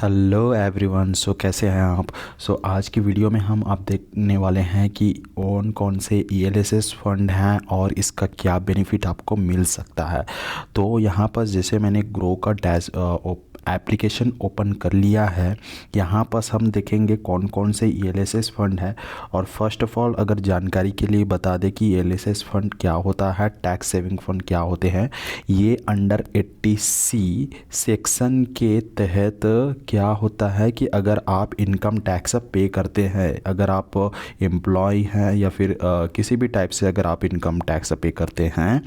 Hello everyone. कैसे हैं आप? आज की वीडियो में हम आप देखने वाले हैं कि कौन कौन से ईएलएसएस फंड हैं और इसका क्या बेनिफिट आपको मिल सकता है। तो यहाँ पर जैसे मैंने ग्रो का एप्लीकेशन ओपन कर लिया है। यहाँ पर हम देखेंगे कौन कौन से ईएलएसएस फंड है। और फर्स्ट ऑफ ऑल अगर जानकारी के लिए बता दें कि ईएलएसएस फंड क्या होता है, टैक्स सेविंग फंड क्या होते हैं। ये अंडर 80C सेक्शन के तहत क्या होता है कि अगर आप इनकम टैक्स पे करते हैं, अगर आप एम्प्लॉय हैं या फिर किसी भी टाइप से अगर आप इनकम टैक्स पे करते हैं,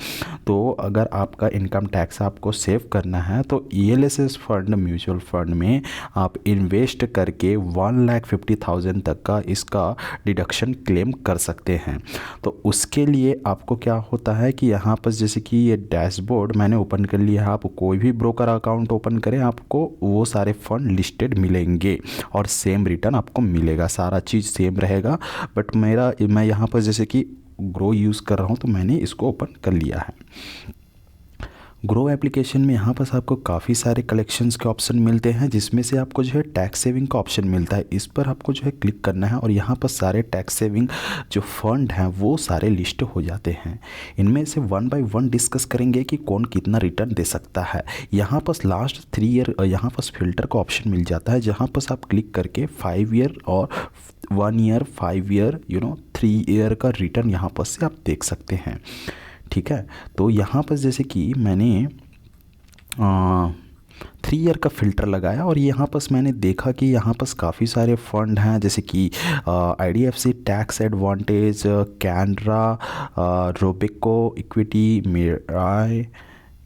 तो अगर आपका इनकम टैक्स आपको सेव करना है तो ईएलएसएस फंड म्यूचुअल फंड में आप इन्वेस्ट करके 1,50,000 तक का इसका डिडक्शन क्लेम कर सकते हैं। तो उसके लिए आपको क्या होता है कि यहाँ पर जैसे कि ये डैशबोर्ड मैंने ओपन कर लिया है। आप कोई भी ब्रोकर अकाउंट ओपन करें, आपको वो सारे फंड लिस्टेड मिलेंगे और सेम रिटर्न आपको मिलेगा, सारा चीज़ सेम रहेगा। बट मैं यहाँ पर जैसे कि ग्रो यूज़ कर रहा हूँ तो मैंने इसको ओपन कर लिया है। ग्रो एप्लीकेशन में यहाँ पर आपको काफ़ी सारे कलेक्शंस के ऑप्शन मिलते हैं, जिसमें से आपको जो है टैक्स सेविंग का ऑप्शन मिलता है। इस पर आपको जो है क्लिक करना है और यहाँ पर सारे टैक्स सेविंग जो फंड हैं वो सारे लिस्ट हो जाते हैं। इनमें से वन बाय वन डिस्कस करेंगे कि कौन कितना रिटर्न दे सकता है। यहाँ पर लास्ट 3 ईयर यहाँ पर फिल्टर का ऑप्शन मिल जाता है, जहाँ पर आप क्लिक करके 5 ईयर और 1 ईयर 5 ईयर 3 ईयर का रिटर्न यहाँ पर से आप देख सकते हैं। ठीक है, तो यहाँ पर जैसे कि मैंने 3 ईयर का फ़िल्टर लगाया और यहाँ पर मैंने देखा कि यहाँ पर काफ़ी सारे फंड हैं, जैसे कि IDFC tax advantage, Canara, Robeco equity, Mirae,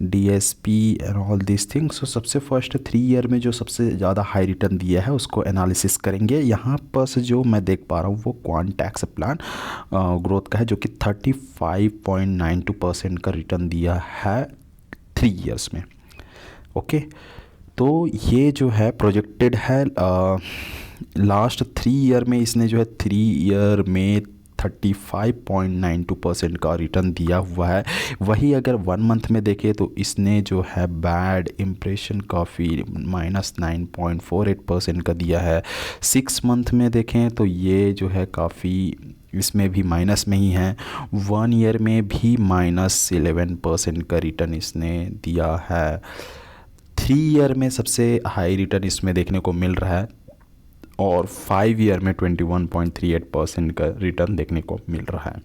DSP and all this things. तो सबसे फर्स्ट 3 ईयर में जो सबसे ज़्यादा हाई रिटर्न दिया है उसको एनालिसिस करेंगे। यहाँ पर जो मैं देख पा रहा हूँ वो क्वांट टैक्स प्लान ग्रोथ का है, जो कि 35.92% का रिटर्न दिया है 3 ईयर्स में। ओके, तो ये जो है प्रोजेक्टेड है लास्ट 3 ईयर में इसने जो है 3 ईयर में 35.92% का रिटर्न दिया हुआ है। वही अगर 1 मंथ में देखें तो इसने जो है बैड इम्प्रेशन काफ़ी -9.48% का दिया है। 6 मंथ में देखें तो ये जो है काफ़ी इसमें भी माइनस में ही है। 1 ईयर में भी -11% का रिटर्न इसने दिया है। 3 ईयर में सबसे हाई रिटर्न इसमें देखने को मिल रहा है और 5 ईयर में 21.38% का रिटर्न देखने को मिल रहा है।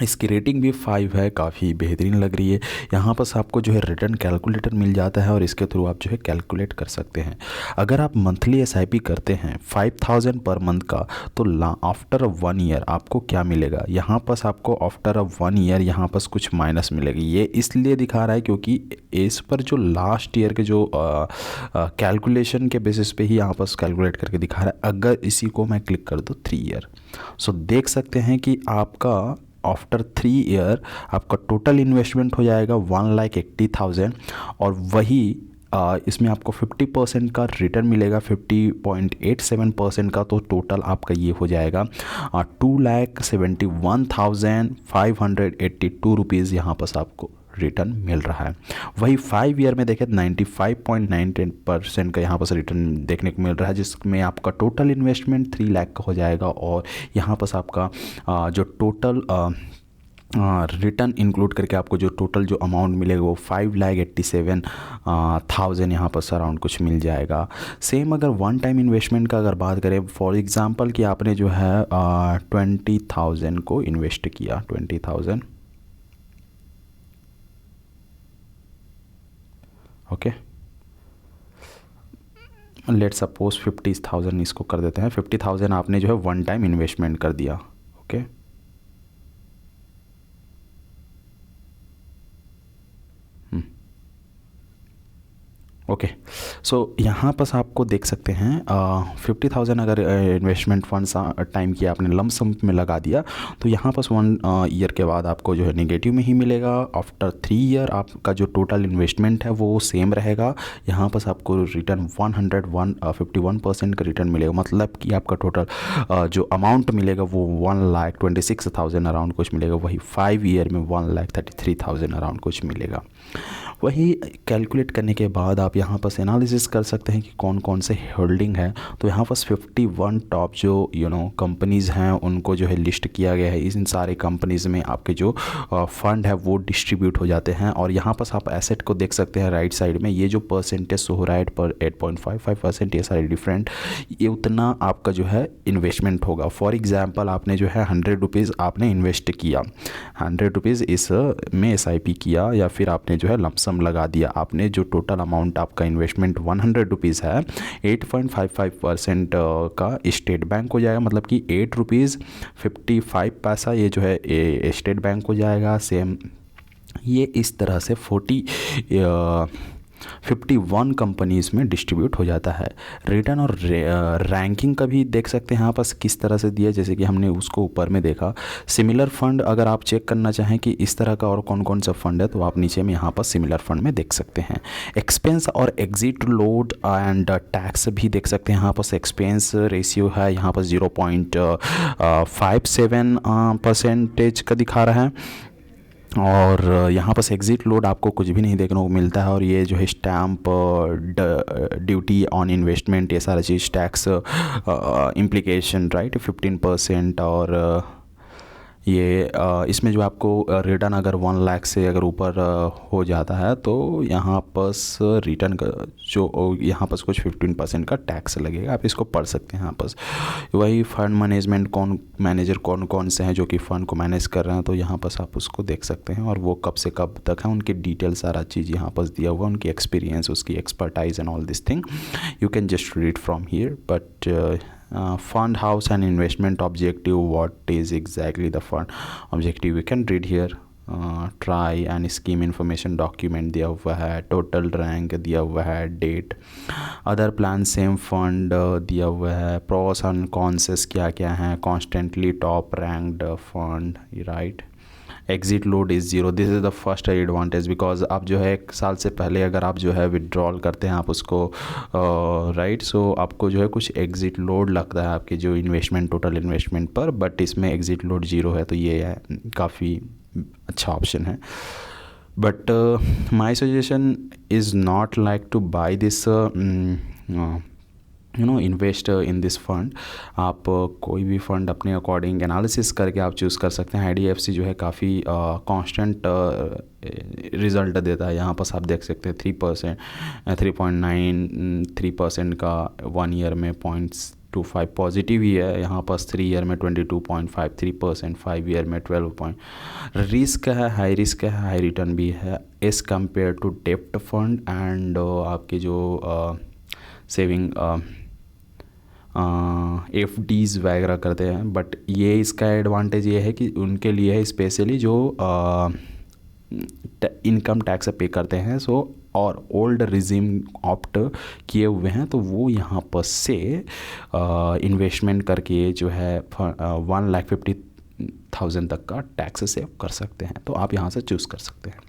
इसकी रेटिंग भी 5 है, काफ़ी बेहतरीन लग रही है। यहाँ पर आपको जो है रिटर्न कैलकुलेटर मिल जाता है और इसके थ्रू आप जो है कैलकुलेट कर सकते हैं। अगर आप मंथली एसआईपी करते हैं 5,000 पर मंथ का, तो आफ्टर 1 ईयर आपको क्या मिलेगा? यहाँ पर आपको आफ्टर 1 ईयर यहाँ पर कुछ माइनस मिलेगी। ये इसलिए दिखा रहा है क्योंकि इस पर जो लास्ट ईयर के जो कैलकुलेशन के बेसिस पे ही यहाँ पर कैलकुलेट करके दिखा रहा है। अगर इसी को मैं क्लिक कर दूँ 3 ईयर, सो देख सकते हैं कि आपका आफ्टर 3 ईयर आपका टोटल इन्वेस्टमेंट हो जाएगा 1,80,000 और वही इसमें आपको 50% का रिटर्न मिलेगा, 50.87% का। तो टोटल आपका ये हो जाएगा 2,71,582 रुपीज़ यहाँ पर आपको रिटर्न मिल रहा है। वही 5 ईयर में देखें 95.9% का यहाँ पर रिटर्न देखने को मिल रहा है, जिसमें आपका टोटल इन्वेस्टमेंट 3 लाख का हो जाएगा और यहाँ पर आपका जो टोटल रिटर्न इंक्लूड करके आपको जो टोटल जो अमाउंट मिलेगा वो 5,87,000 यहाँ पर अराउंड कुछ मिल जाएगा। सेम अगर 1 टाइम इन्वेस्टमेंट का अगर बात करें, फॉर एग्जांपल कि आपने जो है 20,000 को इन्वेस्ट किया, 20,000, ओके, लेट सपोज 50,000 इसको कर देते हैं। 50,000 आपने जो है 1 टाइम इन्वेस्टमेंट कर दिया। ओके, ओके, सो यहाँ पर आपको देख सकते हैं 50,000 अगर इन्वेस्टमेंट फंड्स टाइम की आपने लम सम में लगा दिया तो यहाँ पर 1 ईयर के बाद आपको जो है नेगेटिव में ही मिलेगा। आफ्टर 3 ईयर आपका जो टोटल इन्वेस्टमेंट है वो सेम रहेगा। यहाँ पर आपको रिटर्न 51% का रिटर्न मिलेगा, मतलब कि आपका टोटल जो अमाउंट मिलेगा वो 1,26,000 अराउंड कुछ मिलेगा। वही 5 ईयर में 1,33,000 अराउंड कुछ मिलेगा। वही कैलकुलेट करने के बाद आप यहाँ पर एनालिसिस कर सकते हैं कि कौन कौन से होल्डिंग है। तो यहाँ पर 51 टॉप जो कंपनीज़ हैं उनको जो है लिस्ट किया गया है। इन सारे कंपनीज़ में आपके जो फंड है वो डिस्ट्रीब्यूट हो जाते हैं। और यहाँ पर आप एसेट को देख सकते हैं राइट साइड में, ये जो परसेंटेज शो हो रहा है पर 8.55%, ये सारे डिफरेंट, ये उतना आपका जो है इन्वेस्टमेंट होगा। फॉर एग्जाम्पल आपने जो है 100 रुपीज़ आपने इन्वेस्ट किया, 100 रुपीज़ इस में SIP किया, या फिर आपने जो है लमसम लगा दिया। आपने जो टोटल अमाउंट आपका इन्वेस्टमेंट 100 रुपीज़ है, 8.55% का स्टेट बैंक हो जाएगा, मतलब कि 8 रुपीज़ 55 पैसा ये जो है स्टेट बैंक हो जाएगा। सेम ये इस तरह से 51 कंपनीज़ में डिस्ट्रीब्यूट हो जाता है। रिटर्न और रैंकिंग का भी देख सकते हैं यहाँ पर किस तरह से दिया, जैसे कि हमने उसको ऊपर में देखा। सिमिलर फंड अगर आप चेक करना चाहें कि इस तरह का और कौन कौन सा फंड है, तो आप नीचे में यहाँ पर सिमिलर फंड में देख सकते हैं। एक्सपेंस और एग्जिट लोड एंड टैक्स भी देख सकते हैं। यहाँ पर एक्सपेंस रेशियो है यहाँ पर 0.57% का दिखा रहा है। और यहाँ पर एग्ज़िट लोड आपको कुछ भी नहीं देखने को मिलता है। और ये जो है स्टैम्प ड्यूटी ऑन इन्वेस्टमेंट, ये सारा चीज़ टैक्स इम्प्लीकेशन राइट 15%। और ये इसमें जो आपको रिटर्न अगर 1 लाख से अगर ऊपर हो जाता है तो यहाँ पर रिटर्न का जो यहाँ पर कुछ 15% का टैक्स लगेगा। आप इसको पढ़ सकते हैं यहाँ पर। वही फंड मैनेजमेंट मैनेजर कौन कौन से हैं जो कि फ़ंड को मैनेज कर रहे हैं, तो यहाँ पर आप उसको देख सकते हैं। और वो कब से कब तक है, उनकी डिटेल सारा चीज़ यहाँ पर दिया हुआ, उनकी एक्सपीरियंस, उसकी expertise and all this thing you can just read from here. But fund house and investment objective, what is exactly the fund objective, you can read here। try and scheme information document दिया हुआ है, total rank दिया हुआ है, debt, other plan same fund दिया हुआ है, pros and cons क्या क्या हैं, constantly top ranked fund right. Exit load is 0, this is the first advantage, because आप जो है 1 साल से पहले अगर आप जो है विड्रॉल करते हैं आप उसको राइट, सो आपको जो है कुछ एग्जिट लोड लगता है आपके जो इन्वेस्टमेंट टोटल इन्वेस्टमेंट पर, बट इसमें एग्जिट लोड 0 है, तो ये काफ़ी अच्छा ऑप्शन है। But my suggestion is not like two by this invest in this fund. आप कोई भी फंड अपने अकॉर्डिंग एनालिसिस करके आप चूज़ कर सकते हैं। IDFC जो है काफ़ी कांस्टेंट रिज़ल्ट देता है। यहाँ पर आप देख सकते हैं 3.93% का 1 ईयर में 0.25 पॉजिटिव ही है। यहाँ पर 3 ईयर में 22.53%, 5 ईयर में 12 रिस्क है, हाई रिस्क है, हाई रिटर्न भी है एज़ कम्पेयर टू डेप्ट फंड एंड आपके जो सेविंग FDs वगैरह करते हैं। बट ये इसका एडवांटेज ये है कि उनके लिए है स्पेशली जो इनकम टैक्स पे करते हैं, सो और ओल्ड रिजीम ऑप्ट किए हुए हैं, तो वो यहाँ पर से इन्वेस्टमेंट करके जो है 1,50,000 तक का टैक्स सेव कर सकते हैं। तो आप यहाँ से चूज़ कर सकते हैं।